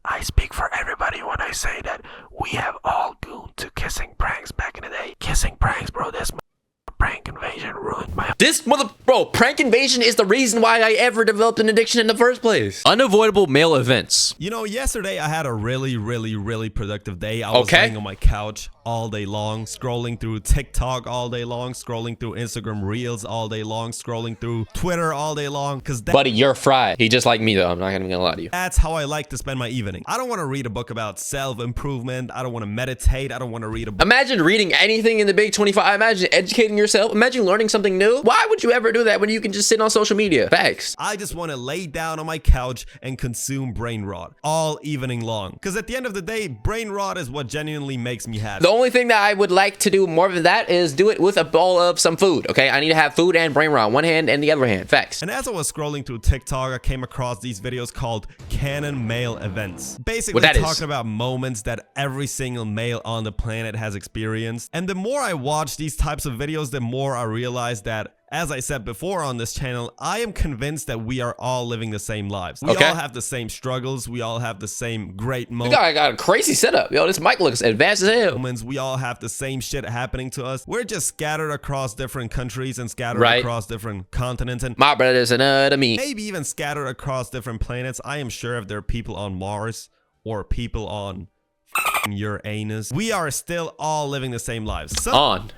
I speak for everybody when I say that we have all gooned to kissing pranks back in the day. Kissing pranks, bro, this prank invasion ruined my... Bro, prank invasion is the reason why I ever developed an addiction in the first place. Unavoidable male events. You know, yesterday I had a really productive day. I was laying on my couch all day long, scrolling through TikTok all day long, scrolling through Instagram Reels all day long, scrolling through Twitter all day long. Buddy, you're fried. He just like me though. I'm not gonna lie to you. That's how I like to spend my evening. I don't want to read a book about self-improvement. I don't want to meditate. I don't want to read a book. Imagine reading anything in the big 25. Imagine educating yourself. Imagine learning something new. Why would you ever do that when you can just sit on social media? Facts. I just want to lay down on my couch and consume brain rot all evening long. Because at the end of the day, brain rot is what genuinely makes me happy. The only thing that I would like to do more of that is do it with a bowl of some food, okay? I need to have food and brain rot, one hand and the other hand. Facts. And as I was scrolling through TikTok, I came across these videos called canon male events. Basically talking about moments that every single male on the planet has experienced. And the more I watch these types of videos, the more I realize that, as I said before on this channel, I am convinced that we are all living the same lives. We all have the same struggles. We all have the same great moments. I got a crazy setup. Yo, this mic looks advanced as hell. We all have the same shit happening to us. We're just scattered across different countries and scattered across different continents. And my brother's another me. Maybe even scattered across different planets. I am sure if there are people on Mars or people on Uranus, we are still all living the same lives.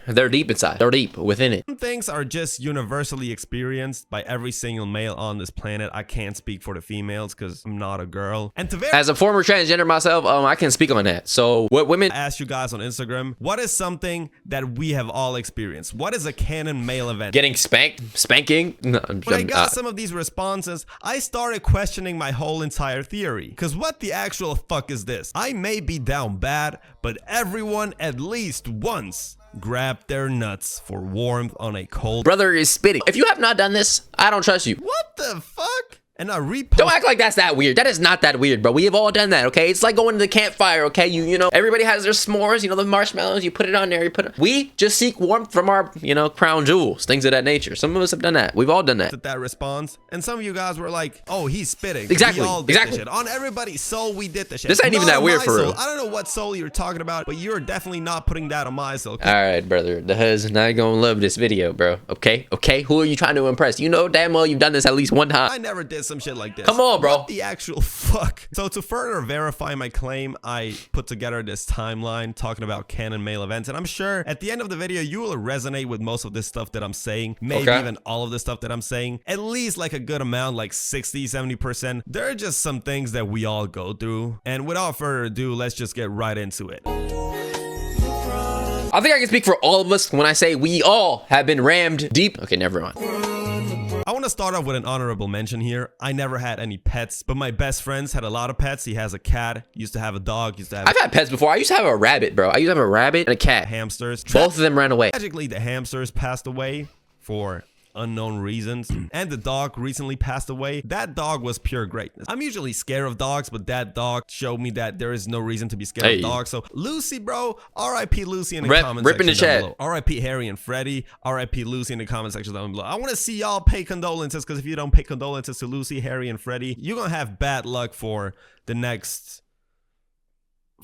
They're deep inside. They're deep within it. Some things are just universally experienced by every single male on this planet. I can't speak for the females because I'm not a girl. And as a former transgender myself, I can speak on that. So what women... I asked you guys on Instagram, what is something that we have all experienced? What is a canon male event? Getting spanked? Spanking? No, when I got some of these responses, I started questioning my whole entire theory. Because what the actual fuck is this? I may be down bad, but everyone at least once grabbed their nuts for warmth on a cold... Brother is spitting. If you have not done this, I don't trust you. What the fuck? And I repost... Don't act like that's that weird. That is not that weird, bro. We have all done that, okay? It's like going to the campfire, okay? You know, everybody has their s'mores, you know, the marshmallows, you put it on there, We just seek warmth from our, you know, crown jewels, things of that nature. Some of us have done that. We've all done that. That response. And some of you guys were like, oh, he's spitting. Exactly. We all did this shit. On everybody's soul, we did this shit. This ain't even that weird for real. I don't know what soul you're talking about, but you're definitely not putting that on my soul. All right, brother. The husband's not gonna love this video, bro. Okay? Okay? Who are you trying to impress? You know damn well you've done this at least one time. I never did some shit like this. Come on, bro. What the actual fuck? So to further verify my claim, I put together this timeline talking about canon male events, and I'm sure at the end of the video you will resonate with most of this stuff that I'm saying, maybe even all of the stuff that I'm saying, at least like a good amount, like 60-70%. There are just some things that we all go through, and without further ado, let's just get right into it. I think I can speak for all of us when I say we all have been rammed deep. Okay, never mind. I want to start off with an honorable mention here. I never had any pets, but my best friend had a lot of pets. He has a cat, used to have a dog, I've had pets before. I used to have a rabbit, bro. I used to have a rabbit and a cat. Hamsters. Both of them ran away. Tragically, the hamsters passed away for unknown reasons, and the dog recently passed away. That dog was pure greatness. I'm usually scared of dogs, but that dog showed me that there is no reason to be scared of dogs. So Lucy, bro, R.I.P. Lucy in the comment section down below. R.I.P. Harry and Freddie. R.I.P. Lucy in the comment section down below. I want to see y'all pay condolences, because if you don't pay condolences to Lucy, Harry, and Freddie, you're gonna have bad luck for the next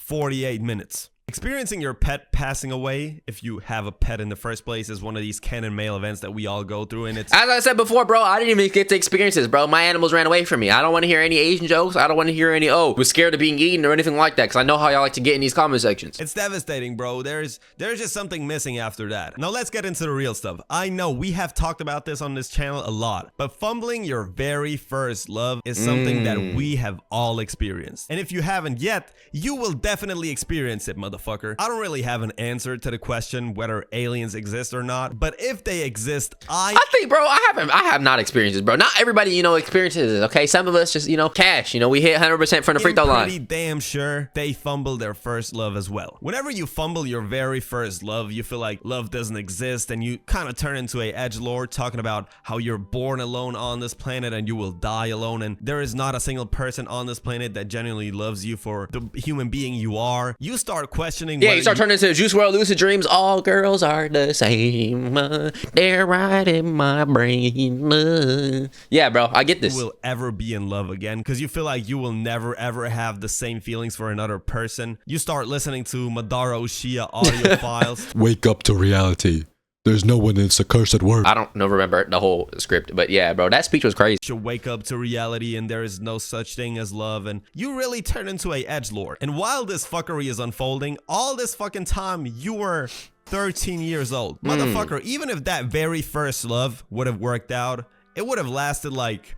48 minutes. Experiencing your pet passing away, if you have a pet in the first place, is one of these canon male events that we all go through, and it's... As I said before, bro, I didn't even get to experience this, bro. My animals ran away from me. I don't want to hear any Asian jokes. I don't want to hear any, oh, was scared of being eaten or anything like that, because I know how y'all like to get in these comment sections. It's devastating, bro. There's just something missing after that. Now let's get into the real stuff. I know we have talked about this on this channel a lot, but fumbling your very first love is something that we have all experienced. And if you haven't yet, you will definitely experience it, motherfucker. I don't really have an answer to the question whether aliens exist or not, but if they exist, I think, bro, I have not experienced this, bro. Not everybody, you know, experiences it, okay? Some of us just, you know, cash. You know, we hit 100% from the free throw line. Pretty damn sure they fumble their first love as well. Whenever you fumble your very first love, you feel like love doesn't exist, and you kind of turn into a edgelord talking about how you're born alone on this planet and you will die alone, and there is not a single person on this planet that genuinely loves you for the human being you are. You start questioning questioning. Yeah, you start turning into Juice WRLD Lucid Dreams. All girls are the same. They're right in my brain. Yeah, bro, I get this. You will ever be in love again because you feel like you will never ever have the same feelings for another person. You start listening to Madara Uchiha audio files. Wake up to reality. There's no one that's a curse at work. I don't know, remember the whole script, but yeah, bro, that speech was crazy. You wake up to reality and there is no such thing as love, and you really turn into a edgelord. And while this fuckery is unfolding, all this fucking time you were 13 years old. Motherfucker, even if that very first love would have worked out, it would have lasted like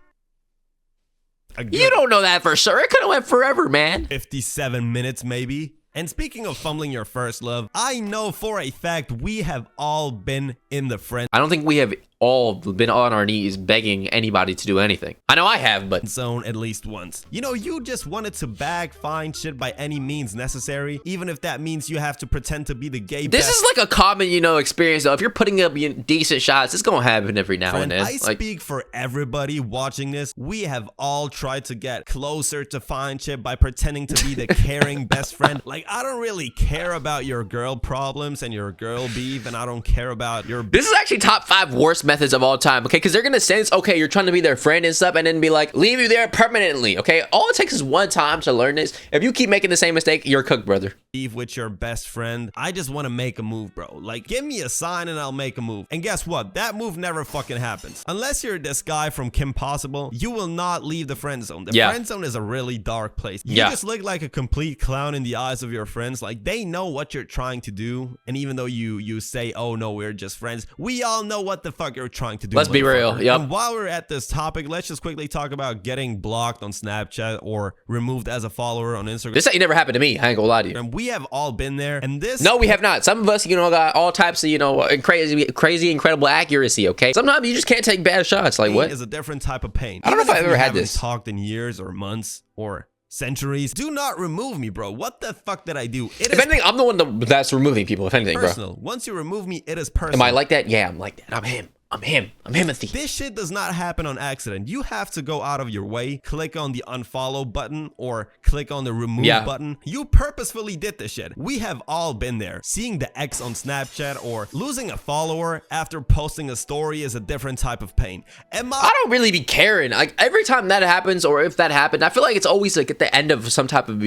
a good You don't know that for sure. It could have went forever, man. 57 minutes maybe. And speaking of fumbling your first love, I know for a fact we have all been in the friend I don't think we have all been on our knees begging anybody to do anything. I know I have, but zone at least once. You know, you just wanted to bag, find shit by any means necessary, even if that means you have to pretend to be the gay this is like a common, experience though. If you're putting up decent shots, it's gonna happen every now and then. I speak for everybody watching this. We have all tried to get closer to find shit by pretending to be the caring best friend. Like, I don't really care about your girl problems and your girl beef, and I don't care about your... This is actually top 5 worst methods of all time, okay? Because they're gonna sense, okay, you're trying to be their friend and stuff, and then be like, leave you there permanently, okay? All it takes is one time to learn this. If you keep making the same mistake, you're cooked, brother. Beef with your best friend. I just want to make a move, bro. Like, give me a sign and I'll make a move. And guess what? That move never fucking happens. Unless you're this guy from Kim Possible, you will not leave the friend zone. The friend zone is a really dark place. You just look like a complete clown in the eyes of your friends. Like, they know what you're trying to do, and even though you say, oh no, we're just friends, we all know what the fuck you're trying to do. Let's be real. Yep. And while we're at this topic, let's just quickly talk about getting blocked on Snapchat or removed as a follower on Instagram. This ain't never happened to me. I ain't gonna lie to you. And we have all been there, and this... No, we have not. Some of us, got all types of, crazy, incredible accuracy, okay? Sometimes you just can't take bad shots. Like, what? Is a different type of pain. I don't know if I've ever had this. Talked in years or months or centuries. Do not remove me, bro. What the fuck did I do? If anything, I'm the one that's removing people, if anything, personal. bro. Once you remove me, it is personal. Am I like that? Yeah, I'm like that. I'm him. I'm Himothy. This shit does not happen on accident. You have to go out of your way, click on the unfollow button or click on the remove button. You purposefully did this shit. We have all been there. Seeing the X on Snapchat or losing a follower after posting a story is a different type of pain. I don't really be caring. Like, every time that happens, or if that happened, I feel like it's always like at the end of some type of,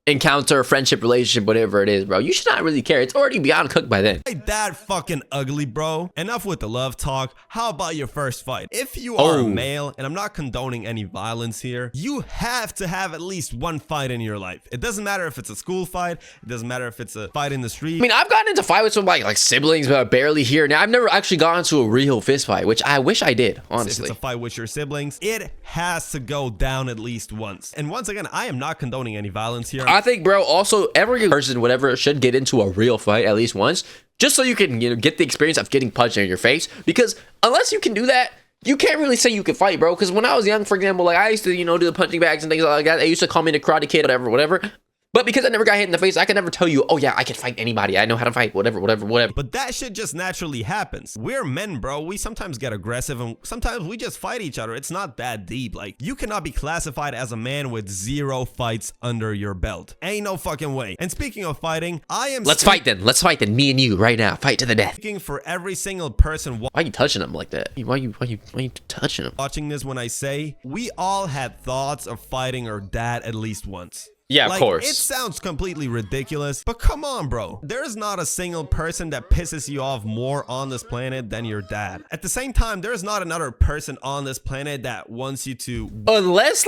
encounter, friendship, relationship, whatever it is, bro. You should not really care. It's already beyond cooked by then. Ain't that fucking ugly, bro? Enough with the love talk. How about your first fight? If you are a male, and I'm not condoning any violence here, you have to have at least one fight in your life. It doesn't matter if it's a school fight. It doesn't matter if it's a fight in the street. I mean, I've gotten into fights with some like siblings, but barely here. Now, I've never actually gotten into a real fist fight, which I wish I did, honestly. If it's a fight with your siblings, it has to go down at least once. And once again, I am not condoning any violence here. I think, bro, also every person, whatever, should get into a real fight at least once, just so you can, get the experience of getting punched in your face. Because unless you can do that, you can't really say you can fight, bro. Because when I was young, for example, like I used to, do the punching bags and things like that. They used to call me the Karate Kid, whatever. But because I never got hit in the face, I can never tell you, oh yeah, I can fight anybody. I know how to fight, whatever. But that shit just naturally happens. We're men, bro. We sometimes get aggressive and sometimes we just fight each other. It's not that deep. Like, you cannot be classified as a man with 0 fights under your belt. Ain't no fucking way. And speaking of fighting, Let's fight then. Me and you right now. Fight to the death. Speaking for every single person. Why are you touching him like that? Why are you touching him? Watching this when I say, we all had thoughts of fighting our dad at least once. Yeah, of course. It sounds completely ridiculous, but come on, bro. There's not a single person that pisses you off more on this planet than your dad. At the same time, there's not another person on this planet that wants you to... Unless,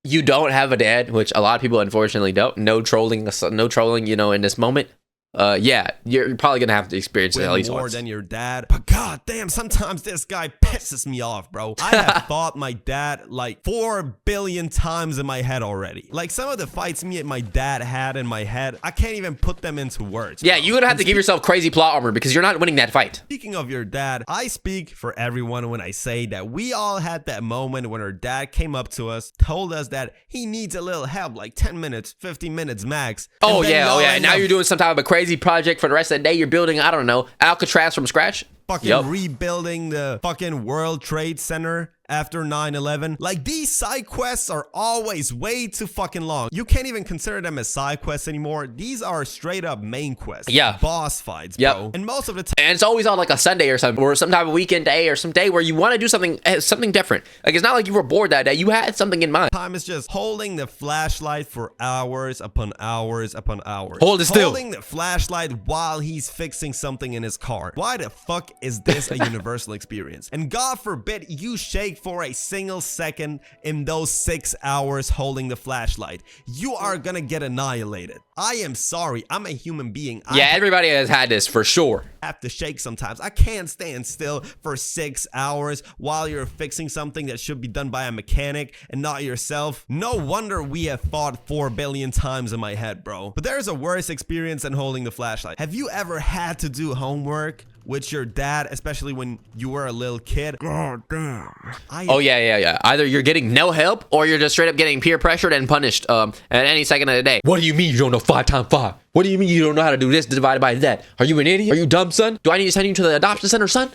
you don't have a dad, which a lot of people unfortunately don't. No trolling, in this moment. Yeah, you're probably gonna have to experience it at least more once. Than your dad. But god damn, sometimes this guy pisses me off, bro. I have fought my dad like 4 billion times in my head already. Like, some of the fights me and my dad had in my head, I can't even put them into words. Yeah, you're gonna have to give yourself crazy plot armor because you're not winning that fight. Speaking of your dad, I speak for everyone when I say that we all had that moment when our dad came up to us, told us that he needs a little help, like 10 minutes, 15 minutes max. Oh yeah. And now you're doing some type of a crazy project for the rest of the day. You're building, I don't know, Alcatraz from scratch. Fucking rebuilding the fucking World Trade Center. after 9/11. Like, these side quests are always way too fucking long. You can't even consider them as side quests anymore. These are straight up main quests. Yeah. Boss fights, Yep. bro. And most of the time, And it's always on like a Sunday or something, or some type of weekend day, or some day where you want to do something different. Like, it's not like you were bored that day. You had something in mind. time is just holding the flashlight for hours upon hours upon hours. Hold it still. Holding the flashlight while he's fixing something in his car. Why the fuck is this a universal experience? And God forbid you shake for a single second in those 6 hours holding the flashlight. You are gonna get annihilated. I am sorry. I'm a human being. Yeah, everybody has had this for sure. I have to shake sometimes. I can't stand still for 6 hours while you're fixing something that should be done by a mechanic and not yourself. No wonder we have fought 4 billion times in my head, bro. But there's a worse experience than holding the flashlight. Have you ever had to do homework with your dad, especially when you were a little kid? God damn. Oh yeah. Either you're getting no help, or you're just straight up getting peer pressured and punished at any second of the day. What do you mean you don't know 5 times 5? What do you mean you don't know how to do this divided by that? Are you an idiot? Are you dumb, son? Do I need to send you to the adoption center, son?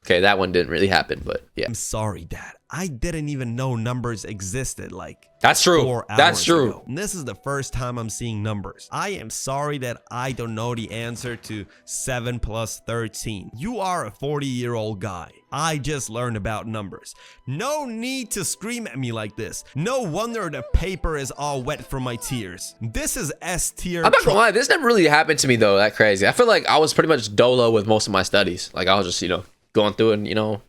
Okay, that one didn't really happen, but yeah. I'm sorry, Dad. I didn't even know numbers existed like That's true. 4 hours That's true. ago. And this is the first time I'm seeing numbers. I am sorry that I don't know the answer to 7 plus 13. You are a 40-year-old guy. I just learned about numbers. No need to scream at me like this. No wonder the paper is all wet from my tears. This is S tier. I'm not gonna lie, this never really happened to me though, that crazy. I feel like I was pretty much dolo with most of my studies. Like, I was just, going through it and,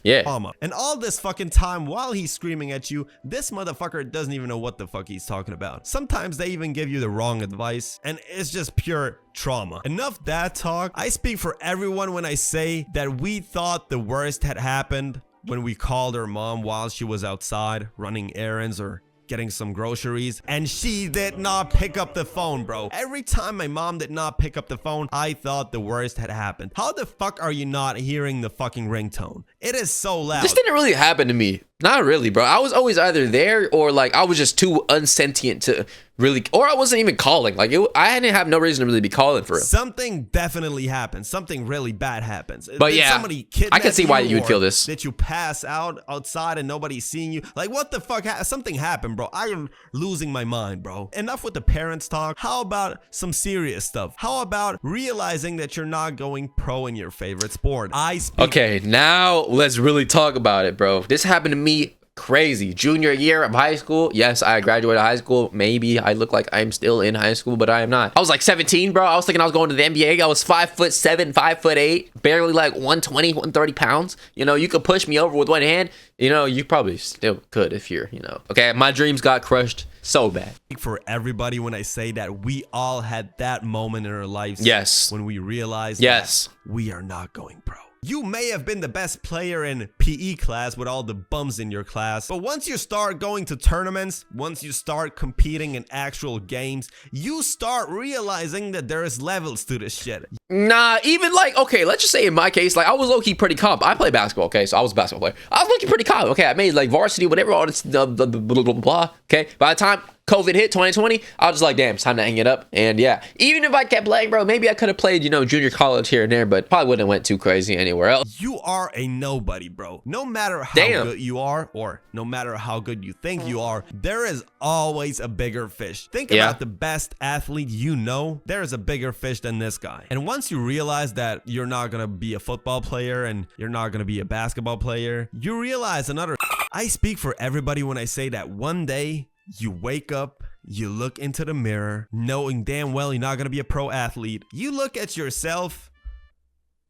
yeah. And all this fucking time while he's screaming at you, this motherfucker doesn't even know what the fuck he's talking about. Sometimes they even give you the wrong advice, and it's just pure trauma. Enough that talk. I speak for everyone when I say that we thought the worst had happened when we called her mom while she was outside running errands or getting some groceries, and she did not pick up the phone, bro. Every time my mom did not pick up the phone, I thought the worst had happened. How the fuck are you not hearing the fucking ringtone? It is so loud. This didn't really happen to me. Not really, bro. I was always either there or like I was just too unsentient to really, or I wasn't even calling. Like, I didn't have no reason to really be calling for him. Something definitely happens. Something really bad happens. But Did yeah, somebody kidnap I can see why you would or feel this. Did you pass out outside and nobody's seeing you? Like, what the fuck? Something happened, bro. I am losing my mind, bro. Enough with the parents talk. How about some serious stuff? How about realizing that you're not going pro in your favorite sport? Okay, now let's really talk about it, bro. This happened to me crazy. Junior year of high school. Yes, I graduated high school. Maybe I look like I'm still in high school, but I am not. I was like 17, bro. I was thinking I was going to the NBA. I was 5'7", 5'8", barely like 120, 130 pounds. You could push me over with one hand. You probably still could if you're, Okay, my dreams got crushed so bad. For everybody when I say that we all had that moment in our lives. Yes. When we realized Yes. that we are not going pro. You may have been the best player in PE class with all the bums in your class, but once you start going to tournaments, once you start competing in actual games, you start realizing that there is levels to this shit. Nah, even like, okay, let's just say in my case, like I was low-key pretty comp. I play basketball, okay, so I was a basketball player. I was low-key pretty comp, okay, I made like varsity, whatever, all this blah, blah, blah, blah, blah, okay. By the time COVID hit 2020, I was just like, damn, it's time to hang it up. And yeah, even if I kept playing, bro, maybe I could have played, junior college here and there, but probably wouldn't have went too crazy anywhere else. You are a nobody, bro. No matter how good you are, or no matter how good you think you are, there is always a bigger fish. Think about the best athlete you know. There is a bigger fish than this guy. And once you realize that you're not gonna be a football player and you're not gonna be a basketball player, you realize another. I speak for everybody when I say that one day you wake up, you look into the mirror, knowing damn well you're not gonna be a pro athlete. You look at yourself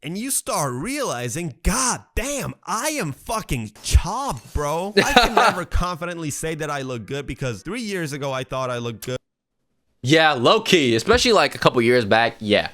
and you start realizing, God damn, I am fucking chopped, bro. I can never confidently say that I look good because 3 years ago I thought I looked good. Yeah, low-key, especially like a couple years back. Yeah.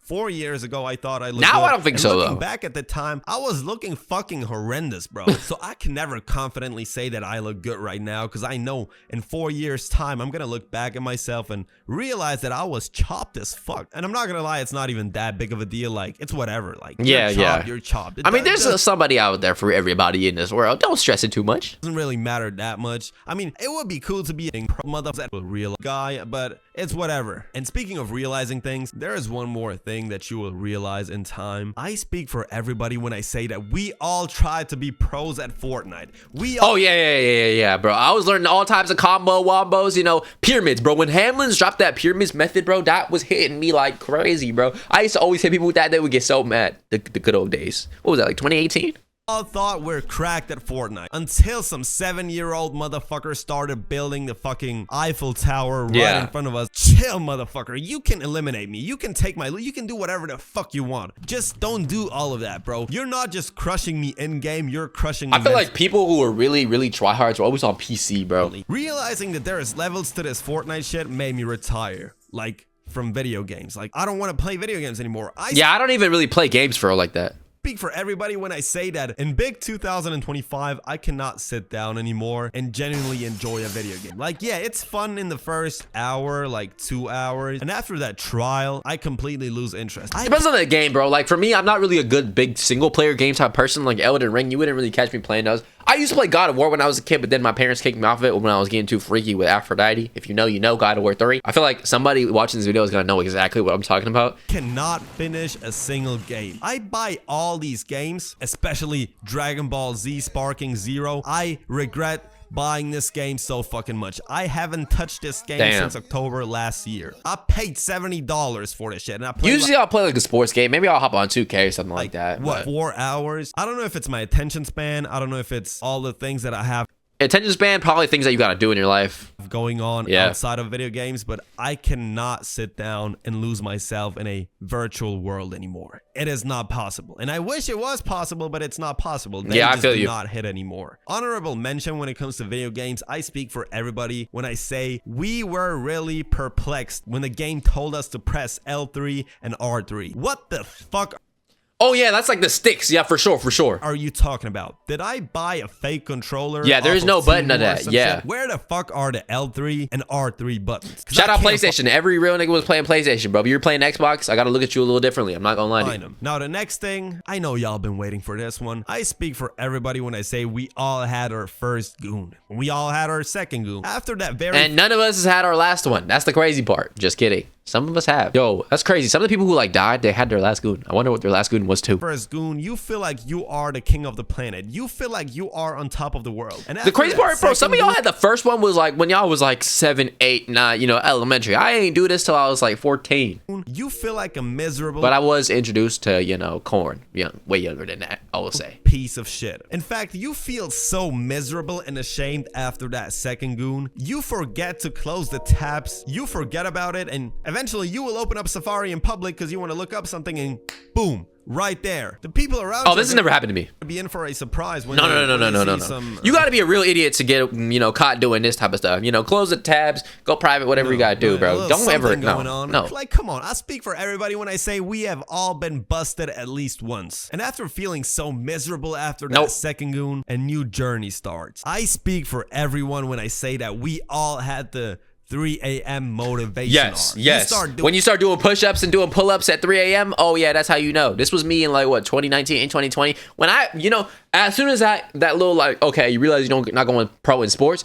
4 years ago, I thought I looked Now good. I don't think And so, looking though. back at the time, I was looking fucking horrendous, bro. So I can never confidently say that I look good right now because I know in 4 years' time, I'm going to look back at myself and realize that I was chopped as fuck. And I'm not going to lie, it's not even that big of a deal. Like, it's whatever. Like, you're chopped. I mean, there's somebody out there for everybody in this world. Don't stress it too much. Doesn't really matter that much. I mean, it would be cool to be a mother real guy, but it's whatever. And speaking of realizing things, there is one more thing thing that you will realize in time. I speak for everybody when I say that we all try to be pros at Fortnite. We all Oh yeah, bro. I was learning all types of combo wombos, you know, pyramids, bro. When Hamlin's dropped that pyramids method, bro, that was hitting me like crazy, bro. I used to always hit people with that. They would get so mad. The good old days. What was that, like 2018? all thought we're cracked at Fortnite until some 7-year-old motherfucker started building the fucking Eiffel Tower right in front of us. Chill, motherfucker. You can eliminate me. You can take my loot. You can do whatever the fuck you want. Just don't do all of that, bro. You're not just crushing me in game. You're crushing me. I feel like people who are really tryhards are always on PC, bro. Realizing that there is levels to this Fortnite shit made me retire. Like, from video games. Like, I don't want to play video games anymore. I don't even really play games for real like that. Speak for everybody when I say that in big 2025, I cannot sit down anymore and genuinely enjoy a video game. Like, yeah, it's fun in the first hour, like 2 hours. And after that trial, I completely lose interest. Depends on the game, bro. Like, for me, I'm not really a good big single player game type person. Like Elden Ring, you wouldn't really catch me playing those. I used to play God of War when I was a kid, but then my parents kicked me off of it when I was getting too freaky with Aphrodite. If you know, you know. God of War 3. I feel like somebody watching this video is gonna know exactly what I'm talking about. Cannot finish a single game. I buy all these games, especially Dragon Ball Z Sparking Zero. I regret buying this game so fucking much. I haven't touched this game since October last year. I paid $70 for this shit. And I usually I'll play like a sports game. Maybe I'll hop on 2K or something like that. What, 4 hours? I don't know if it's my attention span. I don't know if it's all the things that I have. Attention span, probably things that you gotta do in your life going on outside of video games, but I cannot sit down and lose myself in a virtual world anymore. It is not possible. And I wish it was possible, but it's not possible. They I feel do you. Not hit anymore. Honorable mention when it comes to video games. I speak for everybody when I say we were really perplexed when the game told us to press L3 and R3. What the fuck? Oh yeah, that's like the sticks. Yeah, for sure. Are you talking about? Did I buy a fake controller? Yeah, there is no button of that. Yeah. Shit? Where the fuck are the L3 and R3 buttons? Shout out PlayStation. Every real nigga was playing PlayStation, bro. If you're playing Xbox, I gotta look at you a little differently. I'm not gonna lie to you. Now the next thing, I know y'all been waiting for this one. I speak for everybody when I say we all had our first goon. We all had our second goon. After that and none of us has had our last one. That's the crazy part. Just kidding. Some of us have. Yo, that's crazy. Some of the people who like died, they had their last goon. I wonder what their last goon was too. First goon, you feel like you are the king of the planet. You feel like you are on top of the world. And the crazy part, bro, some of y'all had the first one was like when y'all was like 7, 8, 9, you know, elementary. I ain't do this till I was like 14. You feel like a miserable... But I was introduced to, you know, corn. Way younger than that, I will say. Piece of shit. In fact, you feel so miserable and ashamed after that second goon. You forget to close the tabs. You forget about it, and eventually you will open up Safari in public because you want to look up something, and boom, right there. The people around you. Oh, this has never happened to me. Be in for a surprise when no. You got to be a real idiot to get, you know, caught doing this type of stuff. You know, close the tabs, go private, whatever you got to do, bro. Don't ever no. Like, come on. I speak for everybody when I say we have all been busted at least once. And after feeling so miserable after that second goon, a new journey starts. I speak for everyone when I say that we all had the 3 a.m. motivation. Yes. When you start doing push-ups and doing pull-ups at 3 a.m., oh yeah, that's how you know. This was me in like what, 2019 and 2020. When I, you know, as soon as that little like, okay, you realize you're not going pro in sports.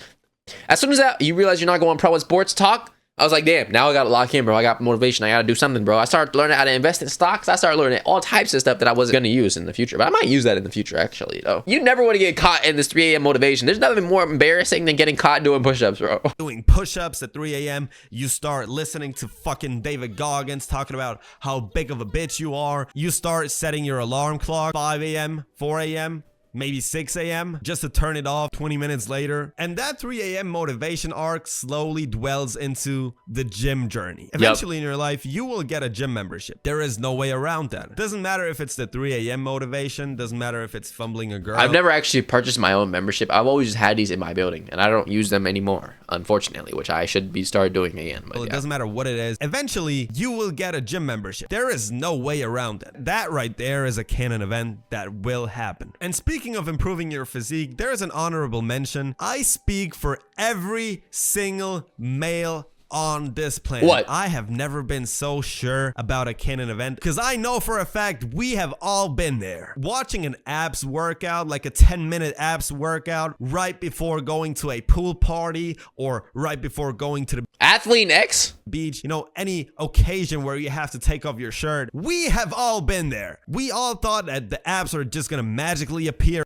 As soon as that you realize you're not going pro in sports talk, I was like, damn, now I gotta lock in, bro. I got motivation. I gotta do something, bro. I started learning how to invest in stocks. I started learning all types of stuff that I wasn't gonna use in the future. But I might use that in the future, actually, though. You never want to get caught in this 3 a.m. motivation. There's nothing more embarrassing than getting caught doing push-ups, bro. Doing push-ups at 3 a.m., you start listening to fucking David Goggins talking about how big of a bitch you are. You start setting your alarm clock 5 a.m., 4 a.m., maybe 6 a.m. just to turn it off 20 minutes later. And that 3 a.m. motivation arc slowly dwells into the gym journey. Eventually in your life, you will get a gym membership. There is no way around that. Doesn't matter if it's the 3 a.m. motivation. Doesn't matter if it's fumbling a girl. I've never actually purchased my own membership. I've always just had these in my building, and I don't use them anymore, unfortunately, which I should be started doing again. But well, it doesn't matter what it is. Eventually, you will get a gym membership. There is no way around it. That right there is a canon event that will happen. And speaking of improving your physique, there is an honorable mention. I speak for every single male on this planet. What? I have never been so sure about a canon event because I know for a fact we have all been there. Watching an abs workout, like a 10-minute abs workout right before going to a pool party or right before going to the Athlete X? beach, you know, any occasion where you have to take off your shirt. We have all been there. We all thought that the abs are just gonna magically appear.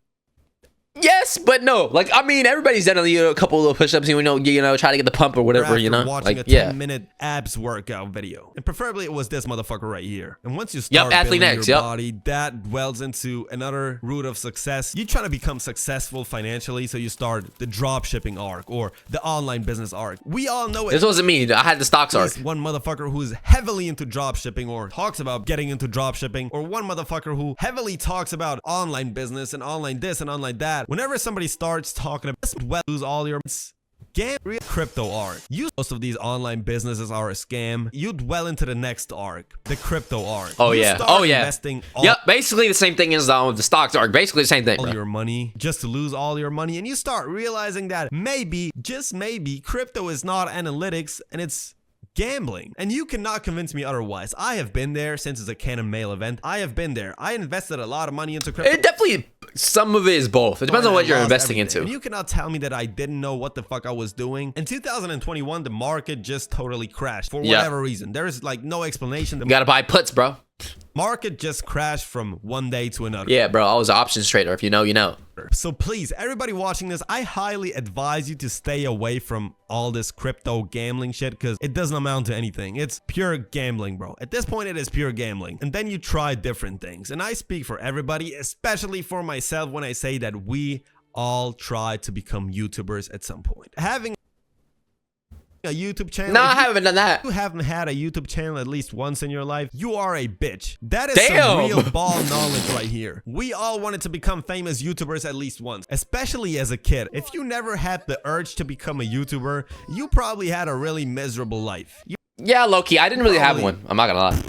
Yes, but no. Like, I mean, everybody's done a couple of little push-ups, you know, try to get the pump or whatever, you know? Watching Like, a 10-minute abs workout video. And preferably it was this motherfucker right here. And once you start Athlete building X, your body, that dwells into another route of success. You try to become successful financially, so you start the drop shipping arc or the online business arc. We all know it. This wasn't me. I had the stocks arc. One motherfucker who is heavily into drop shipping or talks about getting into drop shipping, or one motherfucker who heavily talks about online business and online this and online that. Whenever somebody starts talking about this, lose all your game crypto arc. Most of these online businesses are a scam. You dwell into the next arc, the crypto arc. Oh You yeah. start Oh yeah. investing Yep. Basically the same thing as the stocks arc. Basically the same thing. all your money just to lose all your money, and you start realizing that maybe, just maybe, crypto is not analytics and it's gambling. And you cannot convince me otherwise. I have been there since it's a canon mail event. I have been there. I invested a lot of money into crypto. It definitely, some of it is both. It depends on what you're investing into. And you cannot tell me that I didn't know what the fuck I was doing. In 2021, the market just totally crashed for whatever reason. There is like no explanation. The You gotta buy puts, bro. market just crashed from one day to another. Yeah, bro. I was an options trader. If you know, you know. So please, everybody watching this, I highly advise you to stay away from all this crypto gambling shit because it doesn't amount to anything. It's pure gambling, bro. At this point, it is pure gambling. And then you try different things. And I speak for everybody, especially for myself, when I say that we all try to become YouTubers at some point. Having a YouTube channel. No, I haven't done that. If you haven't had a YouTube channel at least once in your life, you are a bitch. That is Damn. some real ball knowledge right here. We all wanted to become famous YouTubers at least once, especially as a kid. If you never had the urge to become a YouTuber, you probably had a really miserable life. You Yeah, low-key. I didn't really have one. I'm not gonna lie.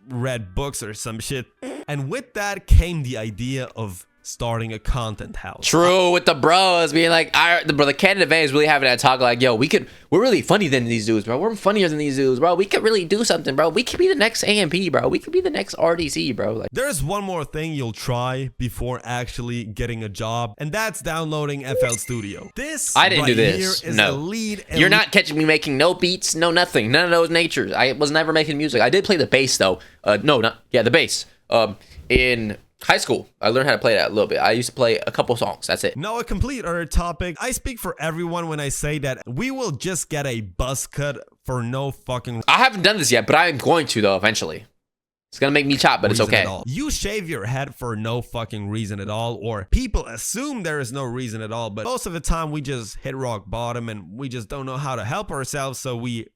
read books or some shit. And with that came the idea of starting a content house. True, with the bros being like, the canon event is really having that talk like, yo, we're really funny than these dudes, bro. We're funnier than these dudes, bro. We could really do something, bro. We could be the next AMP, bro. We could be the next RDC, bro. Like, there's one more thing you'll try before actually getting a job, and that's downloading FL Studio. This I didn't do right this. here is No. elite. You're not catching me making no beats, no nothing, none of those natures. I was never making music. I did play the bass though. The bass. In high school, I learned how to play that a little bit. I used to play a couple songs. That's it. No, a complete other topic. I speak for everyone when I say that we will just get a buzz cut for no fucking I haven't done this yet, but I'm going to though eventually. It's gonna make me chop, but it's reason okay. at all. You shave your head for no fucking reason at all, or people assume there is no reason at all, but most of the time we just hit rock bottom and we just don't know how to help ourselves, so we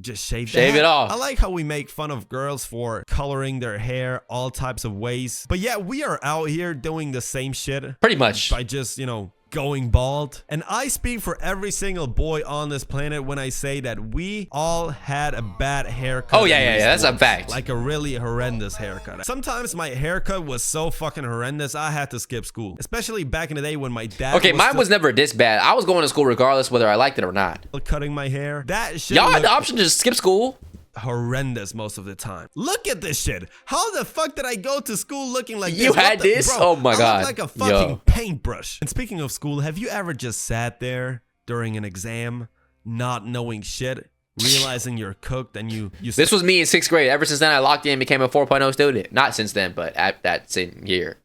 just shave it off. I like how we make fun of girls for coloring their hair all types of ways, but yeah, we are out here doing the same shit Pretty much. by just, you know, going bald. And I speak for every single boy on this planet when I say that we all had a bad haircut. Oh, yeah, at yeah, least yeah, that's a once. fact. Like a really horrendous haircut. Sometimes my haircut was so fucking horrendous I had to skip school, especially back in the day when my dad Okay, mine was never this bad. I was going to school regardless whether I liked it or not. still cutting my hair. That shit Y'all had looked the option to just skip school. horrendous most of the time. Look at this shit. How the fuck did I go to school looking like You this? What had the- this? Bro, Oh my I God. look like a fucking Yo. paintbrush. And speaking of school, have you ever just sat there during an exam not knowing shit, realizing you're cooked and you This was me in 6th grade. Ever since then, I locked in and became a 4.0 student. Not since then, but at that same year.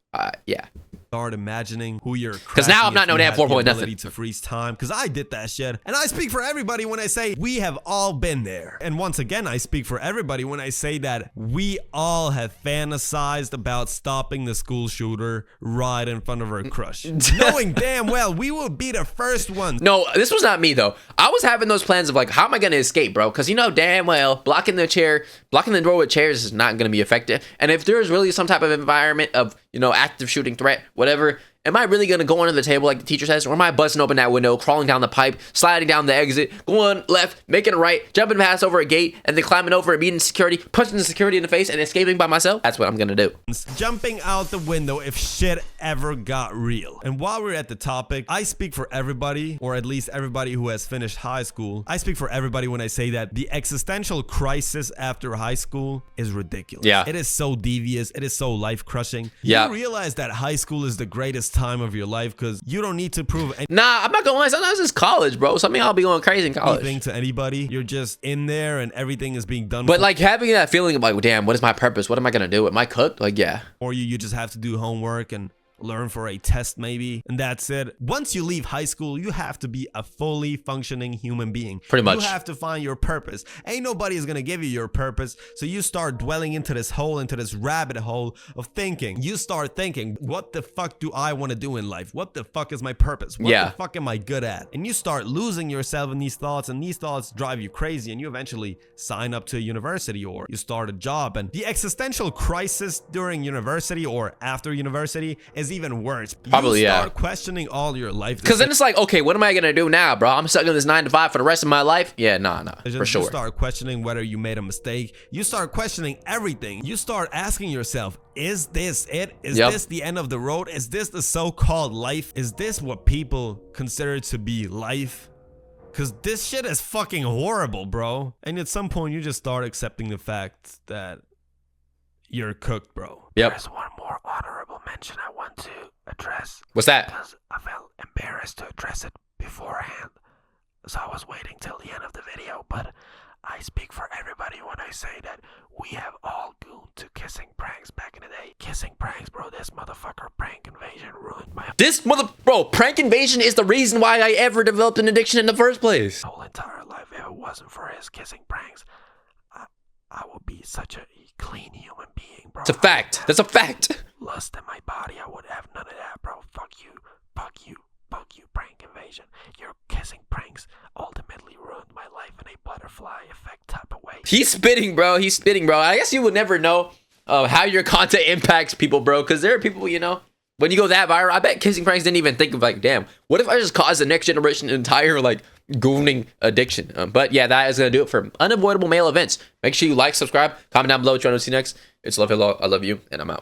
Yeah. start imagining who you're 'Cause now I'm not no damn 4 point ability nothing. to freeze time, because I did that shit. And I speak for everybody when I say we have all been there. And once again, I speak for everybody when I say that we all have fantasized about stopping the school shooter right in front of our crush, knowing damn well we will be the first ones. No, this was not me though. I was having those plans of like, how am I gonna escape, bro? Because you know damn well blocking the door with chairs is not gonna be effective. And if there's really some type of environment of, you know, active shooting threat, whatever, Am I really gonna go under the table like the teacher says, or am I busting open that window, crawling down the pipe, sliding down the exit, going left, making a right, jumping past over a gate, and then climbing over and beating security, punching the security in the face, and escaping by myself? That's what I'm gonna do. Jumping out the window if shit ever got real. And while we're at the topic, I speak for everybody, or at least everybody who has finished high school. I speak for everybody when I say that the existential crisis after high school is ridiculous. Yeah. It is so devious. It is so life crushing. Yeah. You realize that high school is the greatest time of your life because you don't need to prove Nah, I'm not gonna lie. Sometimes it's college, bro. Something I'll be going crazy in college. anything to anybody. You're just in there and everything is being done But like having that feeling of like, damn, what is my purpose? What am I gonna do? Am I cooked? Like, yeah. for you. You just have to do homework and learn for a test maybe, and that's it. Once you leave high school, you have to be a fully functioning human being. Pretty much. You have to find your purpose. Ain't nobody is gonna give you your purpose, so you start dwelling into this hole, into this rabbit hole of thinking. You start thinking, what the fuck do I want to do in life? What the fuck is my purpose? What the fuck am I good at? And you start losing yourself in these thoughts, and these thoughts drive you crazy, and you eventually sign up to a university or you start a job. And the existential crisis during university or after university is even worse. Probably, you start questioning all your life. Because then it's like, okay, what am I gonna do now, bro? I'm stuck in this 9 to 5 for the rest of my life. Yeah, nah, for sure. You start questioning whether you made a mistake. You start questioning everything. You start asking yourself, is this it? Is this the end of the road? Is this the so-called life? Is this what people consider to be life? Because this shit is fucking horrible, bro. And at some point, you just start accepting the fact that you're cooked, bro. Yep. There's one more honorable mention I want to address. What's that? Because I felt embarrassed to address it beforehand. So I was waiting till the end of the video, but I speak for everybody when I say that we have all gooned to kissing pranks back in the day. Kissing pranks, bro. This motherfucker prank invasion ruined my Prank invasion is the reason why I ever developed an addiction in the first place. whole entire life. If it wasn't for his kissing pranks, I would be such a clean human being, bro. It's a fact. That's a fact. Lust in my body, I would have none of that, bro. Fuck you, fuck you, fuck you, prank invasion. Your kissing pranks ultimately ruined my life in a butterfly effect type of way. He's spitting, bro. He's spitting, bro. I guess you would never know how your content impacts people, bro. Because there are people, you know, when you go that viral, I bet kissing pranks didn't even think of like, damn, what if I just caused the next generation an entire like gooning addiction? But yeah, that is gonna do it for Unavoidable Male Events. Make sure you like, subscribe, comment down below what you want to see next. It's Love Hello. I love you, and I'm out.